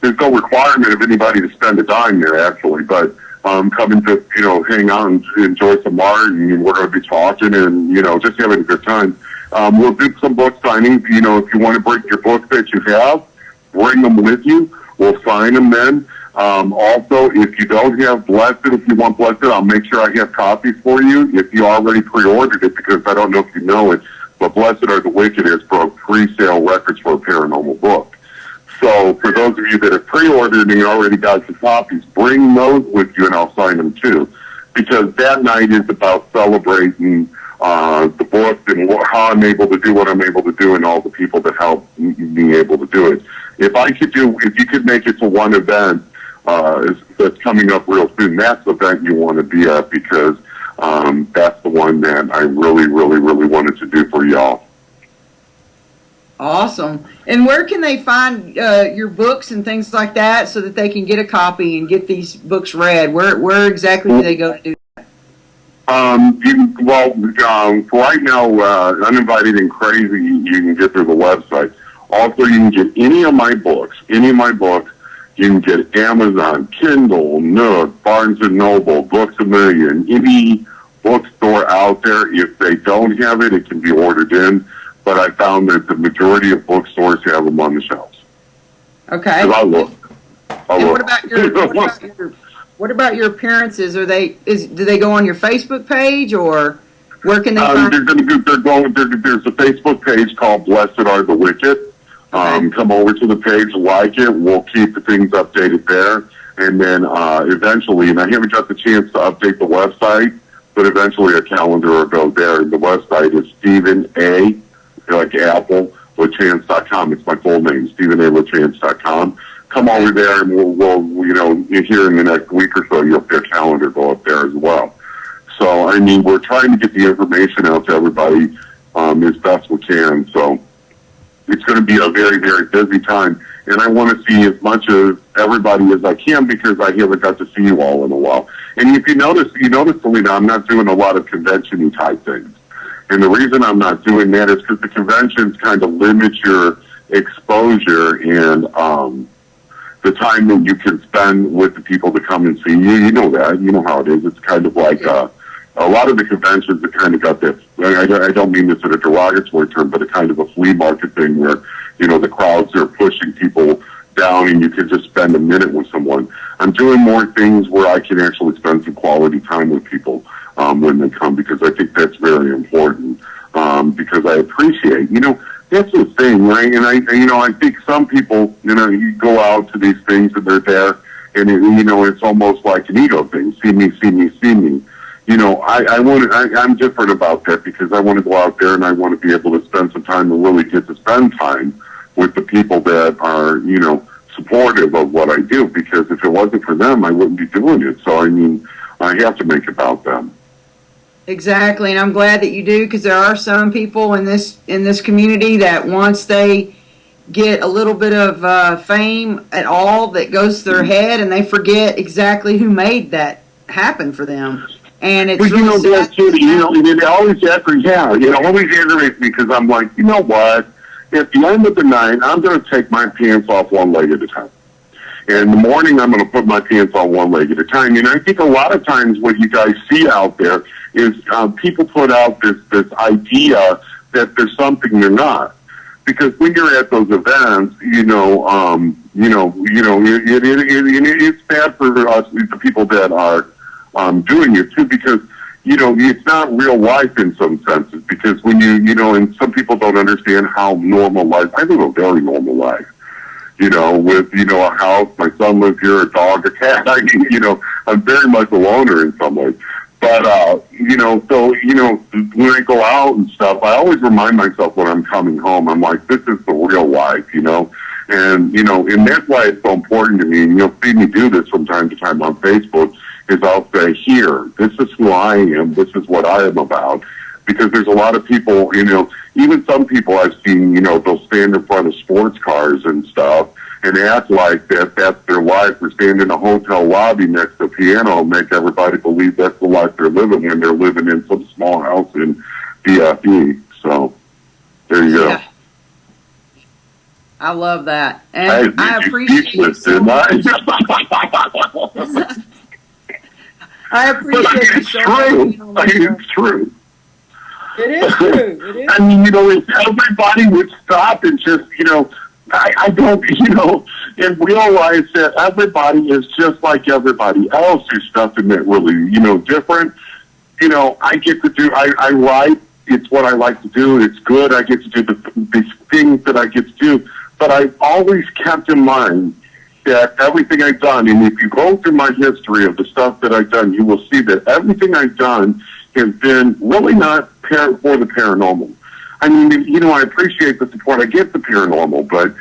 there's no requirement of anybody to spend a dime there, actually, but coming to, hang out and enjoy some art, and we're going to be talking and, just having a good time. We'll do some book signings. If you want to bring your books that you have, bring them with you. We'll sign them then. Also, if you don't have Blessed, if you want Blessed, I'll make sure I have copies for you if you already pre-ordered it, because I don't know if you know it, but Blessed Are the Wicked has broke pre-sale records for a paranormal book. So for those of you that have pre-ordered and you already got your copies, bring those with you and I'll sign them too. Because that night is about celebrating the book and how I'm able to do what I'm able to do and all the people that help me able to do it. If you could make it to one event that's coming up real soon, that's the event you want to be at, because that's the one that I really, really, really wanted to do for y'all. Awesome. And where can they find your books and things like that so that they can get a copy and get these books read? Where exactly do they go to do that? Right now, Uninvited and Crazy, you can get through the website. Also, you can get any of my books. You can get Amazon, Kindle, Nook, Barnes & Noble, Books A Million, any bookstore out there. If they don't have it, it can be ordered in. But I found that the majority of bookstores have them on the shelves. Okay. I look. What about your appearances? Do they go on your Facebook page, or where can they find? There's a Facebook page called Blessed Are the Wicked. Come over to the page, like it. We'll keep the things updated there. And then eventually, and I haven't got the chance to update the website, but eventually a calendar will go there. The website is Steven A, like Apple, LaChance.com. It's my full name, StevenLaChance.com. Come over there, and we'll here in the next week or so, you'll see a calendar go up there as well. So, we're trying to get the information out to everybody as best we can. So, it's going to be a very, very busy time. and I want to see as much of everybody as I can because I haven't got to see you all in a while. And if you notice, Selena, I'm not doing a lot of convention-y type things. And the reason I'm not doing that is because the conventions kind of limit your exposure and the time that you can spend with the people that come and see you. You know that. You know how it is. It's kind of like a lot of the conventions that kind of got that. I don't mean this in a derogatory term, but a kind of a flea market thing where, the crowds are pushing people down and you can just spend a minute with someone. I'm doing more things where I can actually spend some quality time with people when they come, because I think that's very important, because I appreciate, that's the thing, right? And I think some people, you go out to these things and they're there and, it's almost like an ego thing. See me, see me, see me. I'm different about that because I want to go out there and I want to be able to spend some time and really get to spend time with the people that are, supportive of what I do, because if it wasn't for them, I wouldn't be doing it. So, I have to make it about them. Exactly, and I'm glad that you do, because there are some people in this community that once they get a little bit of fame at all, that goes to their head and they forget exactly who made that happen for them. And it's really sad. That's true. And it always aggravates me because I'm like, you know what? At the end of the night, I'm going to take my pants off one leg at a time. And in the morning, I'm going to put my pants on one leg at a time. And I think a lot of times what you guys see out there is people put out this idea that there's something they're not. Because when you're at those events, it's bad for us, the people that are doing it too, because it's not real life in some senses, because when and some people don't understand how normal life. I live a very normal life, with, a house, my son lives here, a dog, a cat. I'm very much a loner in some ways. But, so, when I go out and stuff, I always remind myself when I'm coming home, I'm like, this is the real life, and that's why it's so important to me. And you'll see me do this from time to time on Facebook, is I'll say, here, this is who I am, this is what I am about. Because there's a lot of people, even some people I've seen, they'll stand in front of sports cars and stuff and act like that's their life, or stand in a hotel lobby next to a piano and make everybody believe that's the life they're living when they're living in some small house in DFE. So, there you go. Yeah. I love that. And I appreciate you so much. I appreciate it so much. It's true. It is true. It is. If everybody would stop and just, I don't, and realize that everybody is just like everybody else. There's nothing that really, different. I get to do, I write. It's what I like to do. It's good. I get to do the things that I get to do. But I've always kept in mind that everything I've done, and if you go through my history of the stuff that I've done, you will see that everything I've done has been really not for the paranormal. I appreciate the support I get the paranormal, but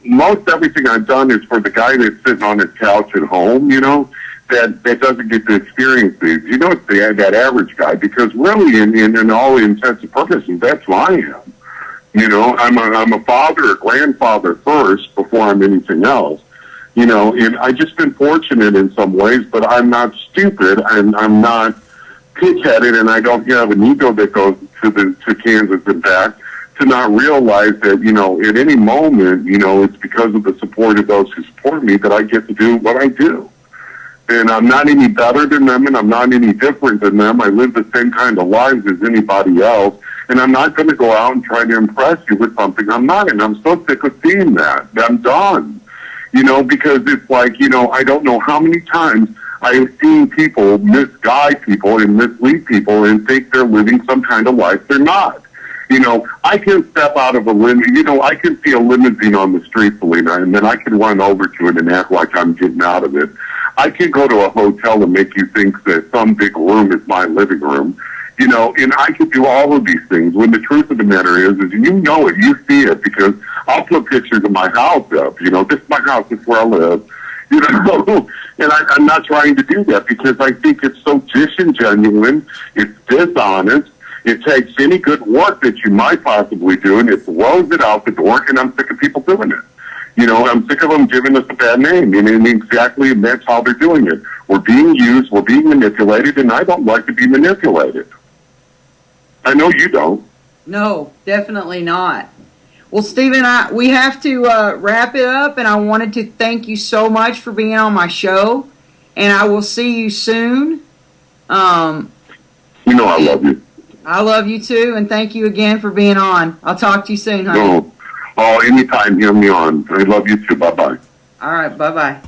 most everything I've done is for the guy that's sitting on his couch at home, that doesn't get to experience these. It's that average guy, because really, in all intents and purposes, that's who I am. I'm a father, a grandfather first, before I'm anything else. And I just been fortunate in some ways, but I'm not stupid, and I'm not pig-headed, and I don't have an ego that goes to Kansas and back, to not realize that, at any moment, it's because of the support of those who support me that I get to do what I do. And I'm not any better than them, and I'm not any different than them. I live the same kind of lives as anybody else, and I'm not going to go out and try to impress you with something I'm not, and I'm so sick of seeing that. I'm done. Because it's like, I don't know how many times I've seen people misguide people and mislead people and think they're living some kind of life they're not. I can step out of a limousine, I can see a limousine on the street, Selena, and then I can run over to it and act like I'm getting out of it. I can go to a hotel and make you think that some big room is my living room, and I could do all of these things, when the truth of the matter is you see it, because I'll put pictures of my house up, this is my house, this is where I live, and I'm not trying to do that, because I think it's so disingenuous, it's dishonest, it takes any good work that you might possibly do, and it throws it out the door, and I'm sick of people doing it. You know, I'm sick of them giving us a bad name. And exactly that's how they're doing it. We're being used, we're being manipulated, and I don't like to be manipulated. I know you don't. No, definitely not. Well, Steven, we have to wrap it up, and I wanted to thank you so much for being on my show, and I will see you soon. You know I love you. I love you too, and thank you again for being on. I'll talk to you soon, honey. No. Oh, anytime, hear me on. I love you too. Bye-bye. All right, bye-bye.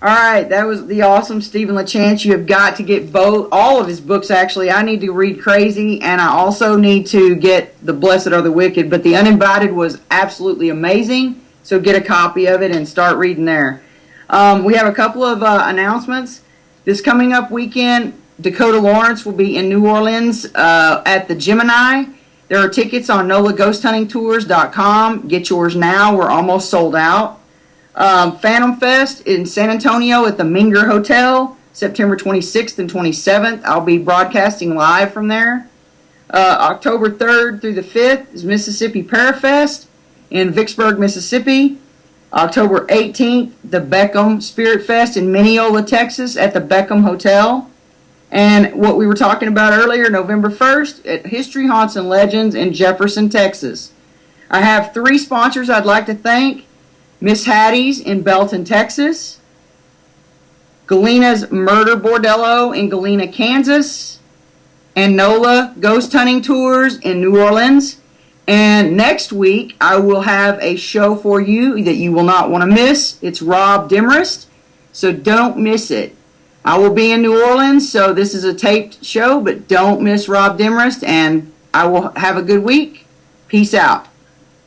All right, that was the awesome Steven LaChance. You have got to get all of his books, actually. I need to read Crazy, and I also need to get The Blessed Are the Wicked, but The Uninvited was absolutely amazing, so get a copy of it and start reading there. We have a couple of announcements. This coming up weekend, Dakota Lawrence will be in New Orleans at the Gemini. There are tickets on NOLAGhostHuntingTours.com. Get yours now. We're almost sold out. Phantom Fest in San Antonio at the Minger Hotel, September 26th and 27th. I'll be broadcasting live from there. October 3rd through the 5th is Mississippi Parafest in Vicksburg, Mississippi. October 18th, the Beckham Spirit Fest in Mineola, Texas at the Beckham Hotel. And what we were talking about earlier, November 1st at History, Haunts, and Legends in Jefferson, Texas. I have 3 sponsors I'd like to thank. Miss Hattie's in Belton, Texas. Galena's Murder Bordello in Galena, Kansas. And NOLA Ghost Hunting Tours in New Orleans. And next week, I will have a show for you that you will not want to miss. It's Rob Demarest, so don't miss it. I will be in New Orleans, so this is a taped show, but don't miss Rob Demarest, and I will have a good week. Peace out.